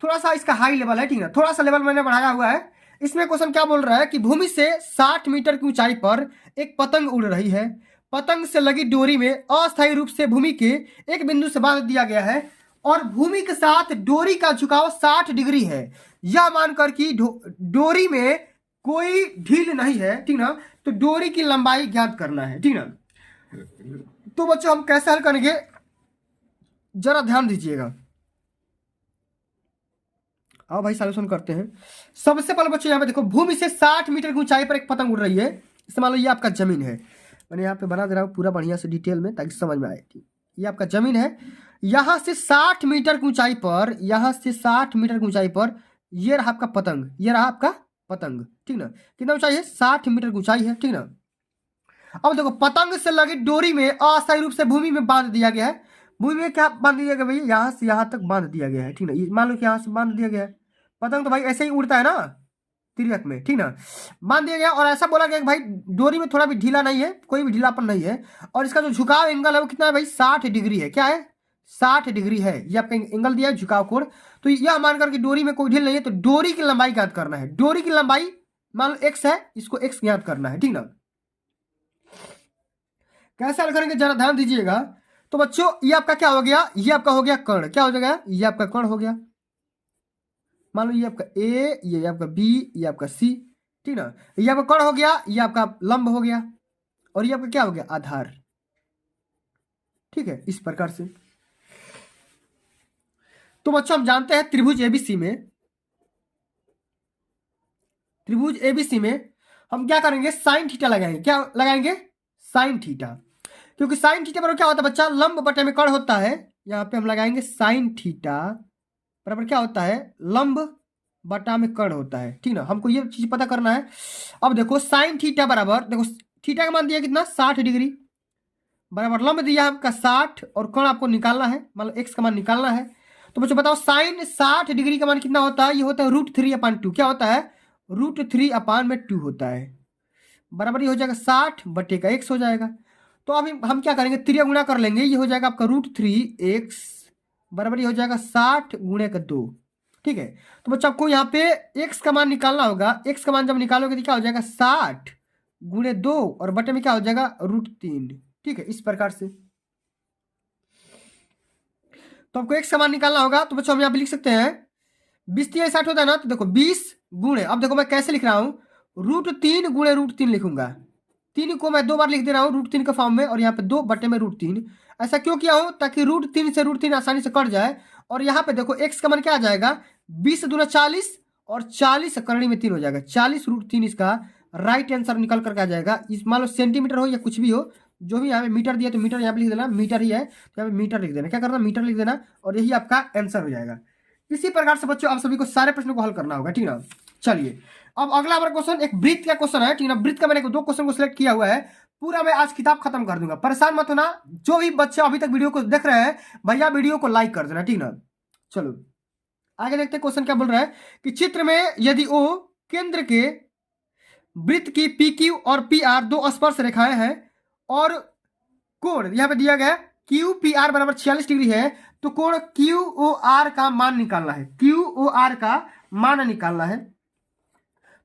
थोड़ा सा इसका हाई लेवल है। ठीक है, थोड़ा सा लेवल मैंने बढ़ाया हुआ है। इसमें क्वेश्चन क्या बोल रहा है कि भूमि से 60 मीटर की ऊंचाई पर एक पतंग उड़ रही है। पतंग से लगी डोरी में अस्थायी रूप से भूमि के एक बिंदु से बांध दिया गया है और भूमि के साथ डोरी का झुकाव 60 डिग्री है। यह मानकर कि डोरी में कोई ढील नहीं है, ठीक ना, तो डोरी की लंबाई ज्ञात करना है। ठीक ना, तो बच्चों हम कैसे हल करेंगे जरा ध्यान दीजिएगा। आओ भाई सॉल्यूशन करते हैं। सबसे पहले बच्चों यहाँ पे देखो, भूमि से 60 मीटर की ऊंचाई पर एक पतंग उड़ रही है। इसे मान लो ये आपका जमीन है, मैंने यहाँ पे बना दे रहा हूँ पूरा बढ़िया से डिटेल में ताकि समझ में आए। ठीक, ये आपका जमीन है। यहाँ से 60 मीटर की ऊंचाई पर, यहाँ से 60 मीटर की ऊंचाई पर ये रहा आपका पतंग, ये रहा आपका पतंग। ठीक ना, कितना ऊंचाई है? 60 मीटर की ऊंचाई है। ठीक ना, अब देखो पतंग से लगी डोरी में अस्थायी रूप से भूमि में बांध दिया गया है। भूमि में क्या बांध दिया गया भैया? यहाँ से यहाँ तक बांध दिया गया है। ठीक ना, मान लो कि यहाँ से बांध दिया गया है। पतंग तो भाई ऐसे ही उड़ता है ना तिरक में। ठीक ना, बांध दिया गया और ऐसा बोला गया कि भाई डोरी में थोड़ा भी ढीला नहीं है, कोई भी ढीलापन नहीं है। और इसका जो झुकाव एंगल है वो कितना है भाई? 60 डिग्री है। क्या है? 60 डिग्री है। ये आपका एंगल दिया है झुकाव कोण। तो यह मानकर कि डोरी में कोई ढील नहीं है, तो डोरी की लंबाई ज्ञात करना है। डोरी की लंबाई मान लो x है, इसको x ज्ञात करना है। ठीक ना, कैसे हल करेंगे जरा ध्यान दीजिएगा। तो बच्चों ये आपका क्या हो गया? ये आपका हो गया कर्ण। क्या हो जाएगा? ये आपका कर्ण हो गया। मान लो ये आपका ए, ये आपका बी, ये आपका सी। ठीक ना, ये आपका कर्ण हो गया, ये आपका लंब हो गया और ये आपका क्या हो गया? आधार। ठीक है, इस प्रकार से। तो बच्चों हम जानते हैं त्रिभुज एबीसी में, त्रिभुज एबीसी में हम क्या करेंगे? साइन थीटा लगाएंगे। क्या लगाएंगे? Sine theta. क्योंकि साइन थीटा पर क्या होता है बच्चा? लंब बटे में कर्ण होता है। यहां पे हम लगाएंगे साइन थीटा बराबर क्या होता है? लंब बटा में कर्ण होता है। ठीक ना, हमको ये चीज पता करना है। अब देखो साइन थीटा बराबर, देखो थीटा का मान दिया कितना? 60 डिग्री बराबर लंब दिया आपका 60 और कर्ण आपको निकालना है, मतलब एक्स का मान निकालना है। तो बच्चों बताओ साइन 60 डिग्री का मान कितना होता है? ये होता है √3/2। क्या होता है? √3/2 होता है। बराबर ये हो जाएगा 60 बटे का x हो जाएगा। तो अब हम क्या करेंगे? त्रिया गुणा कर लेंगे। ये हो जाएगा आपका √3x बराबर ये हो जाएगा 60 गुणे का 2। ठीक है, तो बच्चों आपको यहाँ पे x का मान निकालना होगा। x का मान जब निकालोगे तो क्या हो जाएगा? 60 गुणे 2 और बटे में क्या हो जाएगा? √3। ठीक है, इस प्रकार से। तो आपको x का मान निकालना होगा। तो बच्चों हम यहाँ पे लिख सकते हैं 20×3 = 60 होता है ना, तो देखो 20 गुणे, अब देखो मैं कैसे लिख रहा हूँ, √3 गुणे √3 लिखूंगा। 3 को मैं 2 बार लिख दे रहा हूँ √3 के फॉर्म में और यहाँ पे 2 बटे में √3। ऐसा क्यों किया हूँ? ताकि √3 से √3 आसानी से कट जाए। और यहाँ पे देखो x का मान क्या आ जाएगा? 20 दूना 40 और 40 करणी में 3 हो जाएगा। 40 √3 इसका राइट आंसर निकल करके आ जाएगा। इस मान लो सेंटीमीटर हो या कुछ भी हो, जो भी यहाँ पे मीटर दिया तो मीटर यहाँ पे लिख देना, मीटर ही है तो यहाँ पे मीटर लिख देना। क्या करना? मीटर लिख देना और यही आपका आंसर हो जाएगा। इसी प्रकार से बच्चों आप सभी को सारे प्रश्नों को हल करना होगा। ठीक ना, चलिए अब अगला हमारा क्वेश्चन एक वृत्त का क्वेश्चन है। ठीक ना, वृत्त का मैंने 2 क्वेश्चन को सिलेक्ट किया हुआ है। पूरा मैं आज किताब खत्म कर दूंगा, परेशान मत होना। जो भी बच्चे अभी तक वीडियो को देख रहे हैं भैया वीडियो को लाइक कर देना। ठीक ना, चलो आगे देखते हैं क्वेश्चन क्या बोल रहा है कि चित्र में यदि ओ केंद्र के वृत्त की PQ और PR 2 स्पर्श रेखाएं हैं और कोण यहाँ पे दिया गया QPR बराबर 46 डिग्री है, तो कोण QOR का मान निकालना है। QOR का मान निकालना है।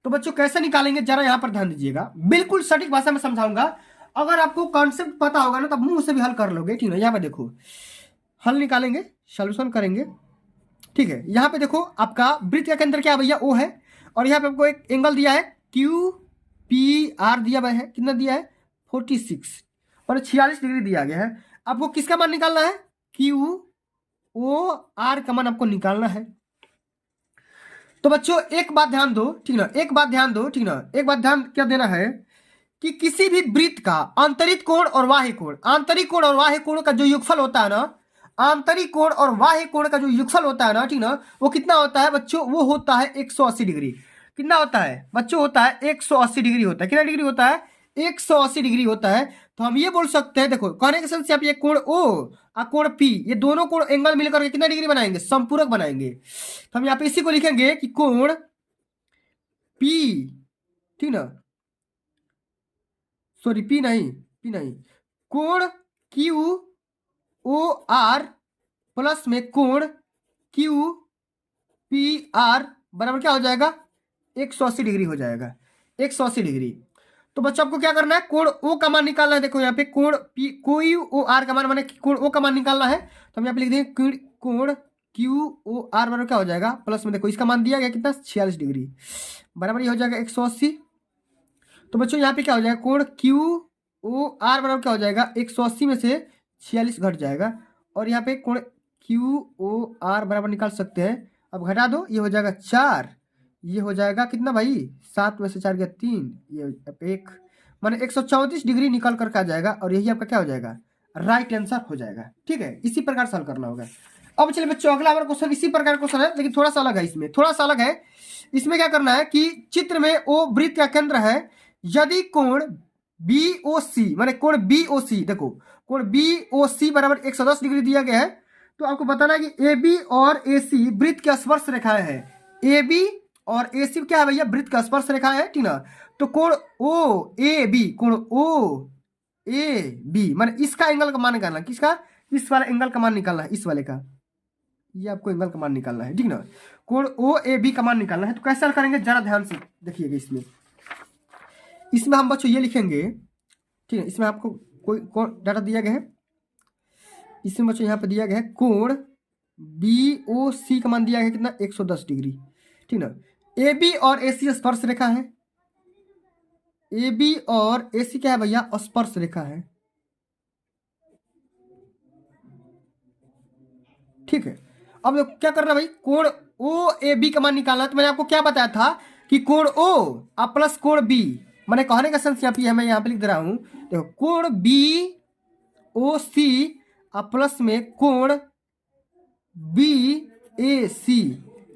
तो बच्चों कैसे निकालेंगे जरा यहाँ पर ध्यान दीजिएगा, बिल्कुल सटीक भाषा में समझाऊंगा। अगर आपको कॉन्सेप्ट पता होगा ना तो मुंह से भी हल कर लोगे। ठीक है, यहाँ पे देखो हल निकालेंगे, सॉल्यूशन करेंगे। ठीक है, यहाँ पे देखो आपका वृत्त के अंदर क्या है भैया? O है और यहाँ पे आपको एक एंगल दिया है QPR दिया हुआ है। कितना दिया है? 46 और 46 डिग्री दिया गया है। आपको किसका मान निकालना है? QOR का मान आपको निकालना है। तो बच्चों एक बात ध्यान दो। ठीक ना, एक बात ध्यान दो। ठीक ना, एक बात ध्यान क्या देना है कि किसी भी वृत्त का आंतरिक कोण और बाह्य कोण, आंतरिक कोण और बाह्य कोण का जो योगफल होता है ना, आंतरिक कोण और बाह्य कोण का जो योगफल होता है ना, ठीक ना, वो कितना होता है बच्चों? वो होता है 180 डिग्री। कितना होता है बच्चों? होता है 180 डिग्री होता है। कितना डिग्री होता है? 180 डिग्री होता है। तो हम ये बोल सकते हैं, देखो कहने के सेंस यहाँ पे ये कोण ओ और कोण पी, ये दोनों कोण एंगल मिलकर के कितना डिग्री बनाएंगे, समपूरक बनाएंगे। तो हम यहाँ पे इसी को लिखेंगे कि कोण पी, ठीक ना, सॉरी पी नहीं, कोण क्यू ओ आर प्लस में कोण क्यू पी आर बराबर क्या हो जाएगा, 180 डिग्री हो जाएगा, 180 डिग्री। तो बच्चों आपको क्या करना है, कोण ओ का मान निकालना है। देखो यहाँ पे कोण पी कोई ओ आर का मान माने कोण ओ का मान निकालना है। तो हम यहाँ पे लिख देंगे कोण क्यू ओ आर बराबर क्या हो जाएगा, प्लस में देखो इसका मान दिया गया कितना, 46 डिग्री, बराबर ये हो जाएगा 180। तो बच्चों यहाँ पे क्या हो जाएगा, कोण क्यू ओ आर बराबर क्या हो जाएगा, 180 में से 46 घट जाएगा, और यहाँ पे कोण क्यू ओ आर बराबर निकाल सकते हैं। अब घटा दो, ये हो जाएगा 4, ये हो जाएगा कितना भाई, 7 में से 4 गया 3, ये 1, माने 134 डिग्री निकल करके आ जाएगा, और यही आपका क्या हो जाएगा, राइट आंसर हो जाएगा। ठीक है, इसी प्रकार सॉल्व करना होगा। अब चलिए बच्चों अगला हमारा क्वेश्चन इसी प्रकार क्वेश्चन है, लेकिन थोड़ा सा अलग है, इसमें थोड़ा सा अलग है। इसमें क्या करना है कि चित्र में ओ वृत्त का केंद्र है, यदि कोण बी ओ सी, माने कोण बी ओ सी, देखो कोण बी ओ सी बराबर 110 डिग्री दिया गया है। तो आपको बताना है कि ए बी और ए सी वृत्त की स्पर्श रेखाएं हैं। ए बी और ए सी क्या है भैया, वृत्त का स्पर्श रेखाएं है, ठीक ना। तो कोण ओ ए बी, कोण ओ ए बी माने इसका एंगल का मान निकालना, किसका, इस वाले एंगल का मान निकालना है, इस वाले का, ये आपको एंगल का मान निकालना है, ठीक ना। कोण ओ ए बी का मान निकालना है। तो कैसे करेंगे जरा ध्यान से देखिएगा। इसमें हम बच्चों ये लिखेंगे, ठीक है, इसमें आपको कोई कौन डाटा दिया गया है, इसमें बच्चों यहाँ पे दिया गया है कोण बी ओ सी का मान दिया गया है कितना, 110 डिग्री, ठीक ना। ए बी और ए सी स्पर्श रेखा है, ए बी और ए सी क्या है भैया, स्पर्श रेखा है, ठीक है। अब क्या करना भाई, कोण ओ ए बी का मान निकालना है। तो मैंने आपको क्या बताया था कि कोण ओ और प्लस कोण बी, मैंने कहने का सेंस यहाँ पे मैं यहाँ पे लिख दे रहा हूं, देखो कोण बी ओ सी और प्लस में कोण बी ए सी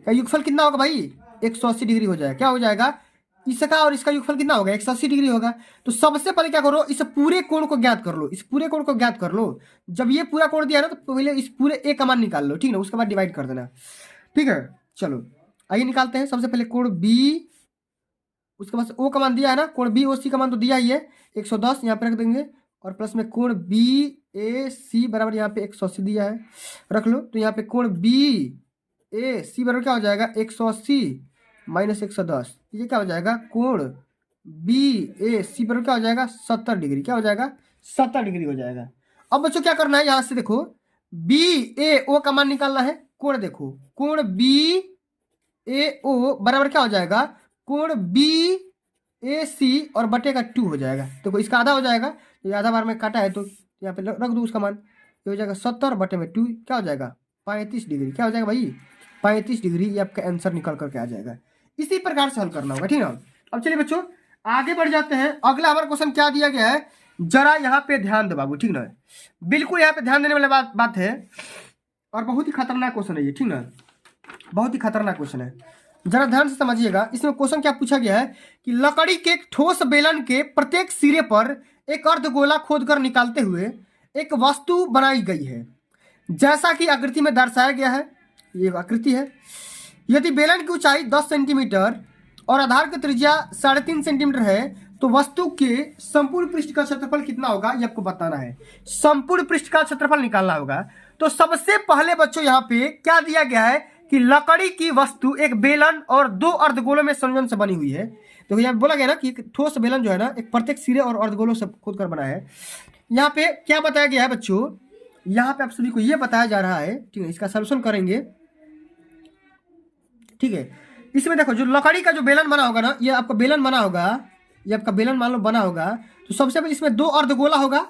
का युगफल कितना होगा भाई, 180 डिग्री हो जाएगा। क्या हो जाएगा, इसका और इसका युगफल कितना होगा, 180 डिग्री होगा। तो सबसे पहले क्या करो, इस पूरे कोण को ज्ञात कर लो, इस पूरे कोण को ज्ञात कर लो। जब ये पूरा कोण दिया ना, तो पहले इस पूरे ए का मान निकाल लो, ठीक ना, उसके बाद डिवाइड कर देना, ठीक है। चलो आइए निकालते हैं। सबसे पहले कोण बी, उसके बाद ओ का मान दिया है ना, कोण बी ओ सी का मान तो दिया ही है 110, यहाँ पे रख देंगे, और प्लस में कोण बी ए सी बराबर यहाँ पे 180 दिया है, रख लो। तो यहाँ पे कोण बी ए सी बराबर क्या हो जाएगा, 180 माइनस 110, ये क्या हो जाएगा, कोण बी ए सी बराबर क्या हो जाएगा, 70 डिग्री, क्या हो जाएगा, 70 डिग्री हो जाएगा। अब बच्चों क्या करना है, यहाँ से देखो बी ए ओ का मान निकालना है। कोण देखो, कोण बी ए ओ बराबर क्या हो जाएगा, कोण बी ए सी और बटे का 2 हो जाएगा। देखो इसका आधा हो जाएगा, ये आधा बार में काटा है तो यहाँ पे रख दो उसका मान, ये हो जाएगा 70 बटे में 2, क्या हो जाएगा, 35 डिग्री। क्या हो जाएगा भाई, 35 डिग्री, ये आपका आंसर निकल करके आ जाएगा। इसी प्रकार से हल करना होगा, ठीक है। अब चलिए बच्चों आगे बढ़ जाते हैं। अगला हमारा क्वेश्चन क्या दिया गया है, जरा यहाँ पे ध्यान दो बाबू, ठीक ना, बिल्कुल यहाँ पे ध्यान देने वाली बात है, और बहुत ही खतरनाक क्वेश्चन है ये, ठीक ना, बहुत ही खतरनाक क्वेश्चन है, जरा ध्यान से समझिएगा। इसमें क्वेश्चन क्या पूछा गया है कि लकड़ी के ठोस बेलन के प्रत्येक सिरे पर एक अर्धगोला खोदकर निकालते हुए एक वस्तु बनाई गई है, जैसा कि आकृति में दर्शाया गया है। ये आकृति है। यदि बेलन की ऊंचाई 10 सेंटीमीटर और आधार की त्रिज्या 3.5 सेंटीमीटर है, तो वस्तु के संपूर्ण पृष्ठ का क्षेत्रफल कितना होगा, ये आपको बताना है। संपूर्ण पृष्ठ का क्षेत्रफल निकालना होगा। तो सबसे पहले बच्चों यहाँ पे क्या दिया गया है कि लकड़ी की वस्तु एक बेलन और 2 अर्धगोलों में संयोजन से बनी हुई है। तो यहाँ बोला गया ना कि ठोस बेलन जो है ना, एक प्रत्येक सिरे और अर्धगोलों से खोदकर बना है। यहाँ पे क्या बताया गया है बच्चों, यहाँ पे आप सभी को ये बताया जा रहा है, ठीक है, इसका सॉल्यूशन करेंगे, ठीक है। इसमें देखो जो लकड़ी का जो बेलन बना होगा ना, ये आपका बेलन बना होगा, ये आपका बेलन मान लो बना होगा। तो सबसे पहले इसमें 2 अर्धगोला होगा,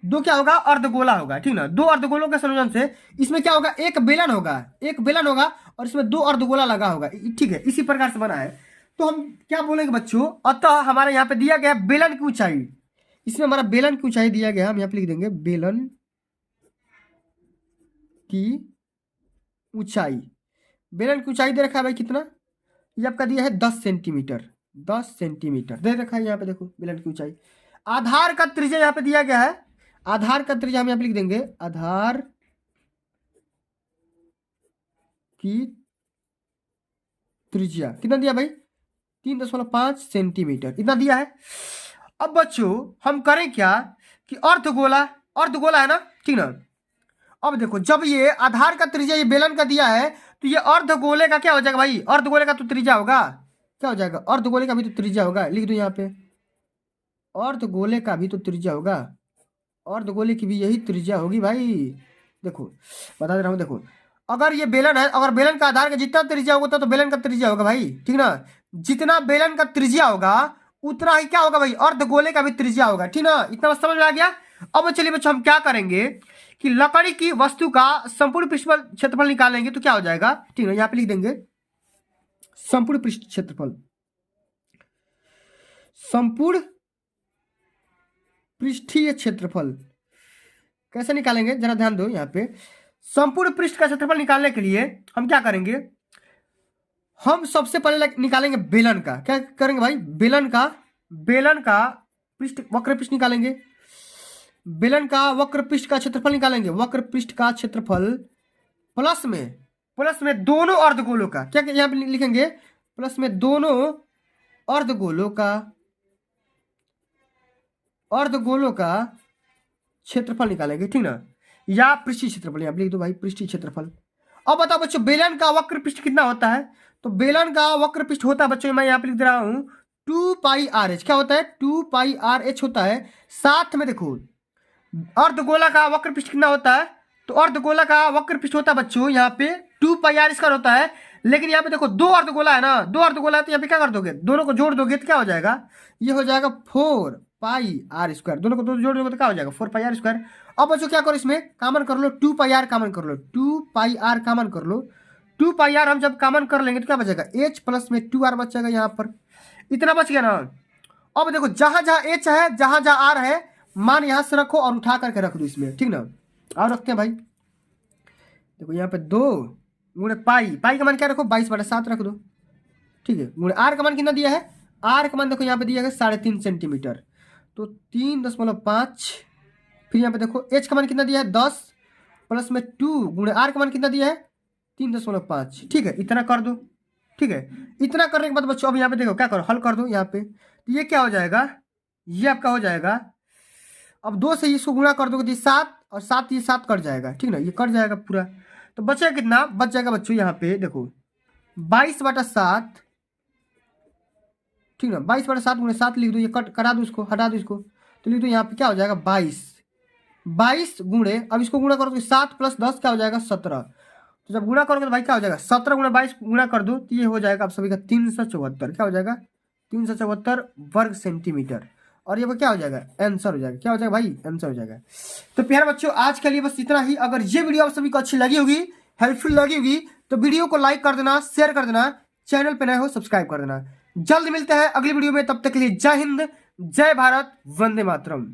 2 क्या होगा, अर्धगोला होगा, ठीक ना। 2 अर्धगोलों के संयोजन से इसमें क्या होगा, एक बेलन होगा, एक बेलन होगा और इसमें 2 अर्धगोला लगा होगा, ठीक है। इसी प्रकार से बना है। तो हम क्या बोलेंगे बच्चों, अतः हमारे यहाँ पे दिया गया बेलन की ऊंचाई, इसमें हमारा बेलन की ऊंचाई दिया गया, हम यहाँ पे लिख देंगे बेलन की ऊंचाई। बेलन की ऊंचाई दे रखा है भाई कितना, ये आपका दिया है 10 सेंटीमीटर, 10 सेंटीमीटर दे रखा है यहाँ पे। देखो बेलन की ऊंचाई, आधार का त्रिज्या यहाँ पे दिया गया है। आधार का त्रिज्या हम यहाँ पे लिख देंगे, आधार की त्रिज्या कितना दिया भाई, 3.5 सेंटीमीटर इतना दिया है। अब बच्चों हम करें क्या कि अर्धगोला, अर्धगोला है ना, ठीक ना। अब देखो जब ये आधार का त्रिज्या ये बेलन का दिया है तो ये अर्धगोले का क्या हो जाएगा भाई, अर्धगोले का तो त्रिज्या होगा, क्या हो जाएगा, अर्धगोले का भी तो त्रिज्या होगा। लिख दो यहाँ पे, अर्धगोले का भी तो त्रिज्या होगा, अर्धगोले की भी यही त्रिज्या होगी भाई। देखो बता दे रहा हूँ, देखो अगर ये बेलन है, अगर बेलन का आधार का जितना त्रिज्या होगा तो बेलन का त्रिज्या होगा भाई, ठीक ना। जितना बेलन का त्रिज्या होगा उतना ही क्या होगा भाई, अर्धगोले का भी त्रिज्या होगा, ठीक ना। इतना समझ में आ गया। अब चलिए बच्चों हम क्या करेंगे कि लकड़ी की वस्तु का संपूर्ण पृष्ठफल क्षेत्रफल निकालेंगे तो क्या हो जाएगा, ठीक है। यहाँ पे लिख देंगे संपूर्ण पृष्ठ क्षेत्रफल, संपूर्ण पृष्ठीय क्षेत्रफल कैसे निकालेंगे जरा ध्यान दो यहाँ पे। संपूर्ण पृष्ठ का क्षेत्रफल निकालने के लिए हम क्या करेंगे, हम सबसे पहले निकालेंगे बेलन का, क्या करेंगे भाई, बेलन का पृष्ठ, वक्र पृष्ठ निकालेंगे। बेलन का वक्र पृष्ठ का क्षेत्रफल निकालेंगे, वक्र पृष्ठ का क्षेत्रफल प्लस में दोनों अर्धगोलों का, क्या यहाँ पे लिखेंगे, प्लस में दोनों अर्धगोलों का क्षेत्रफल निकालेंगे, ठीक ना। या पृष्ठीय क्षेत्रफल यहाँ पे लिख दो भाई, पृष्ठीय क्षेत्रफल। अब बताओ बच्चों बेलन का वक्र पृष्ठ कितना होता है, तो बेलन का वक्र पृष्ठ होता है बच्चों, मैं यहाँ पे लिख दे रहा हूं 2πr/h, क्या होता है 2πr/h होता है। साथ में देखो अर्धगोला का वक्र पृष्ठ कितना होता है, तो अर्धगोला का वक्र पृष्ठ होता है बच्चों यहाँ पे 2πr² होता है। लेकिन यहाँ पे देखो दो अर्धगोला है ना, दो अर्धगोला है तो यहाँ पे क्या कर दोगे, दोनों को जोड़ दोगे तो क्या हो जाएगा, ये हो जाएगा 4πr², दोनों को जोड़ दोगे तो क्या हो जाएगा 4πr²। अब बच्चों क्या करो, इसमें कॉमन कर लो, 2πr कॉमन कर लो, 2πr कॉमन कर लो। 2πr हम जब कॉमन कर लेंगे तो क्या बचेगा, h प्लस में 2r बच जाएगा, यहाँ पर इतना बच गया ना। अब देखो जहां जहां h है, जहां जहां r है, मान यहां से रखो और उठा करके रख दो इसमें, ठीक ना। और रखते हैं भाई, देखो यहाँ पे 2 गुणे पाई का मान क्या रखो 22/7 रख दो, ठीक है। गुणे r का मान कितना दिया है, r का मान देखो यहाँ पे दिया है 3.5 सेंटीमीटर, तो 3.5। फिर यहाँ पे देखो h का मान कितना दिया है 10 प्लस में 2 गुणे r का मान कितना दिया है 3.5, ठीक है। इतना कर दो, ठीक है। इतना करने के बाद बच्चों अब यहाँ पे देखो क्या करो, हल कर दो यहाँ पे, तो ये क्या हो जाएगा, ये आपका हो जाएगा, अब 2 से इसको गुणा कर दोगे तो 7 और 7 ये 7 कट जाएगा, ठीक ना, ये कट जाएगा पूरा। तो बचेगा कितना, बच जाएगा बच्चों यहाँ पे देखो 22/7, ठीक ना। 22/7 गुणे 7 लिख दो, ये कट करा दो, इसको हटा दो इसको, तो लिख दो यहाँ पे क्या हो जाएगा 22 गुणे, अब इसको गुणा करो तो 7 + 10 क्या हो जाएगा 17। तो जब गुणा करोगे तो भाई क्या हो जाएगा 17 गुणे 22 गुणा कर दो तो ये हो जाएगा आप सभी का 374, क्या हो जाएगा 374 वर्ग सेंटीमीटर। और ये क्या हो जाएगा आंसर हो जाएगा, क्या हो जाएगा भाई आंसर हो जाएगा। तो प्यारे बच्चों आज के लिए बस इतना ही। अगर ये वीडियो आप सभी को अच्छी लगी होगी, हेल्पफुल लगी होगी, तो वीडियो को लाइक कर देना, शेयर कर देना, चैनल पे नए हो सब्सक्राइब कर देना। जल्द मिलते हैं अगली वीडियो में, तब तक के लिए जय हिंद, जय भारत, वंदे मातरम।